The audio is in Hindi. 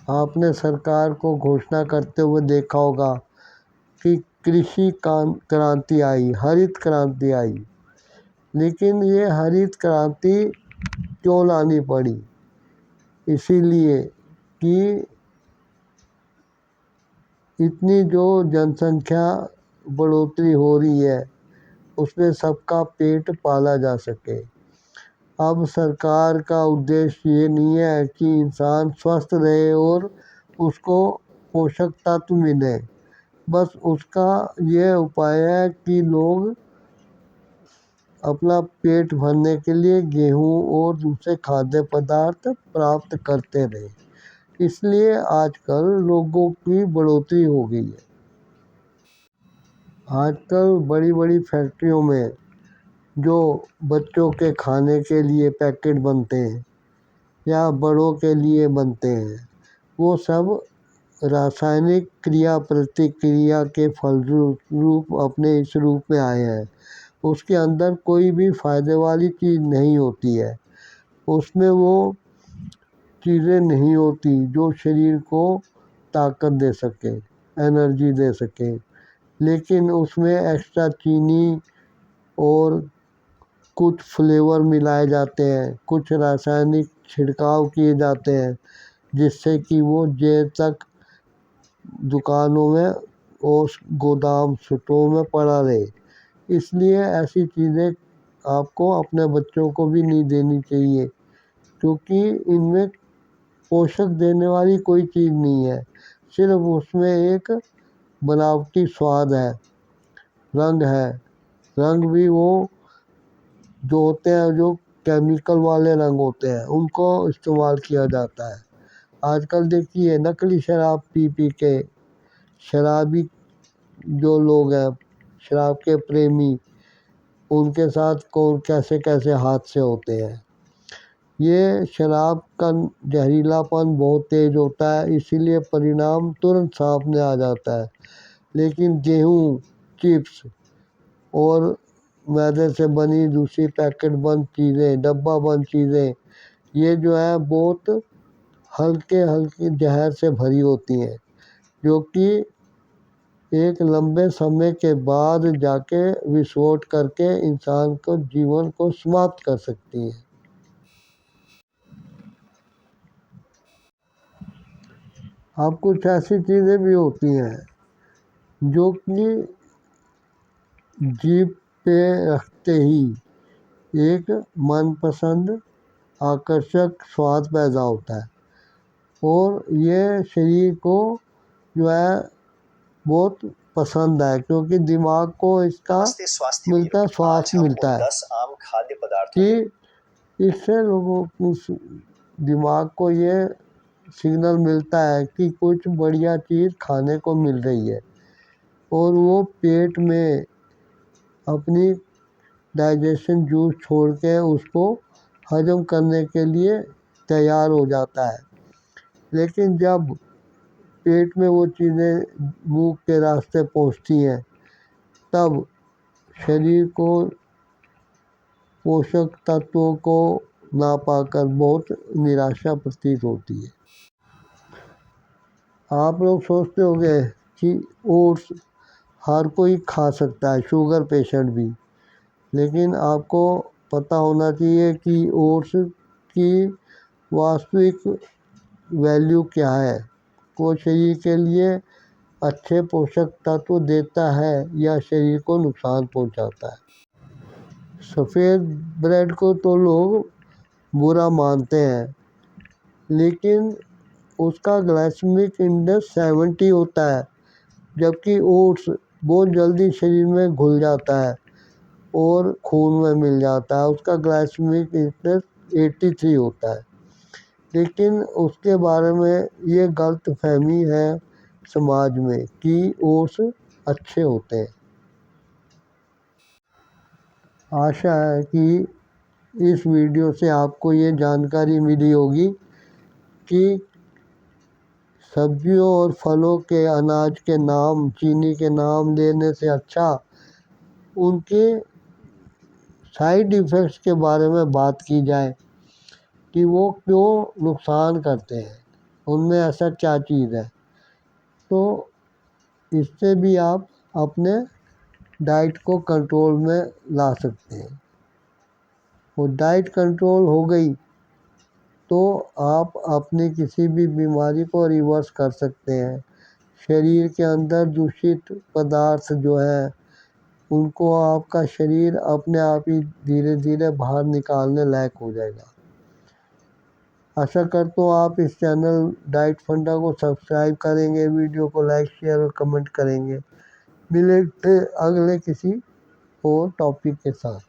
आपने सरकार को घोषणा करते हुए देखा होगा कि कृषि क्रांति आई, हरित क्रांति आई। लेकिन ये हरित क्रांति क्यों लानी पड़ी? इसीलिए कि इतनी जो जनसंख्या बढ़ोतरी हो रही है उसमें सबका पेट पाला जा सके। अब सरकार का उद्देश्य ये नहीं है कि इंसान स्वस्थ रहे और उसको पोषक तत्व मिले, बस उसका ये उपाय है कि लोग अपना पेट भरने के लिए गेहूं और दूसरे खाद्य पदार्थ प्राप्त करते रहे। इसलिए आजकल लोगों की बढ़ोतरी हो गई है। आजकल बड़ी बड़ी फैक्ट्रियों में जो बच्चों के खाने के लिए पैकेट बनते हैं या बड़ों के लिए बनते हैं, वो सब रासायनिक क्रिया प्रतिक्रिया के फलस्वरूप अपने इस रूप में आए हैं। उसके अंदर कोई भी फ़ायदे वाली चीज़ नहीं होती है, उसमें वो चीज़ें नहीं होती जो शरीर को ताकत दे सके, एनर्जी दे सके। लेकिन उसमें एक्स्ट्रा चीनी और कुछ फ्लेवर मिलाए जाते हैं, कुछ रासायनिक छिड़काव किए जाते हैं जिससे कि वो देर तक दुकानों में और गोदाम स्टोर में पड़ा रहे। इसलिए ऐसी चीज़ें आपको अपने बच्चों को भी नहीं देनी चाहिए, क्योंकि इनमें पोषक देने वाली कोई चीज़ नहीं है, सिर्फ उसमें एक बनावटी स्वाद है, रंग है। रंग भी वो जो होते हैं जो केमिकल वाले रंग होते हैं उनको इस्तेमाल किया जाता है। आजकल देखिए नकली शराब पी पी के शराबी जो लोग हैं, शराब के प्रेमी, उनके साथ कौन कैसे कैसे हादसे होते हैं। ये शराब का जहरीलापन बहुत तेज़ होता है, इसीलिए परिणाम तुरंत सामने आ जाता है। लेकिन गेहूँ, चिप्स और मैदे से बनी दूसरी पैकेट बंद चीज़ें, डब्बा बंद चीज़ें, ये जो है बहुत हल्के हल्के जहर से भरी होती हैं, जो कि एक लंबे समय के बाद जाके विस्फोट करके इंसान को जीवन को समाप्त कर सकती हैं। अब कुछ ऐसी चीज़ें भी होती हैं जो कि जीभ पे रखते ही एक मनपसंद आकर्षक स्वाद पैदा होता है और ये शरीर को जो है बहुत पसंद है, क्योंकि दिमाग को इसका मिलता स्वास्थ्य मिलता है कि इससे लोगों को दिमाग को ये सिग्नल मिलता है कि कुछ बढ़िया चीज़ खाने को मिल रही है और वो पेट में अपनी डाइजेशन जूस छोड़ के उसको हजम करने के लिए तैयार हो जाता है। लेकिन जब पेट में वो चीज़ें मुंह के रास्ते पहुंचती हैं तब शरीर को पोषक तत्वों को ना पाकर बहुत निराशा प्रतीत होती है। आप लोग सोचते होंगे कि ओट्स हर कोई खा सकता है, शुगर पेशेंट भी, लेकिन आपको पता होना चाहिए कि ओट्स की वास्तविक वैल्यू क्या है, वो शरीर के लिए अच्छे पोषक तत्व देता है या शरीर को नुकसान पहुंचाता है। सफ़ेद ब्रेड को तो लोग बुरा मानते हैं, लेकिन उसका ग्लाइसेमिक इंडेक्स 70 होता है, जबकि ओट्स बहुत जल्दी शरीर में घुल जाता है और खून में मिल जाता है, उसका ग्लाइसेमिक इंडेक्स 83 होता है। लेकिन उसके बारे में ये गलत फहमी है समाज में कि ओट्स अच्छे होते हैं। आशा है कि इस वीडियो से आपको ये जानकारी मिली होगी कि सब्जियों और फलों के, अनाज के नाम, चीनी के नाम लेने से अच्छा उनके साइड इफ़ेक्ट्स के बारे में बात की जाए कि वो क्यों नुकसान करते हैं। उनमें ऐसा क्या चीज़ है। तो इससे भी आप अपने डाइट को कंट्रोल में ला सकते हैं। वो डाइट कंट्रोल हो गई तो आप अपनी किसी भी बीमारी को रिवर्स कर सकते हैं। शरीर के अंदर दूषित पदार्थ जो हैं उनको आपका शरीर अपने आप ही धीरे धीरे बाहर निकालने लायक हो जाएगा। आशा करता हूँ आप इस चैनल डाइट फंडा को सब्सक्राइब करेंगे, वीडियो को लाइक शेयर और कमेंट करेंगे। मिलेंगे अगले किसी और टॉपिक के साथ।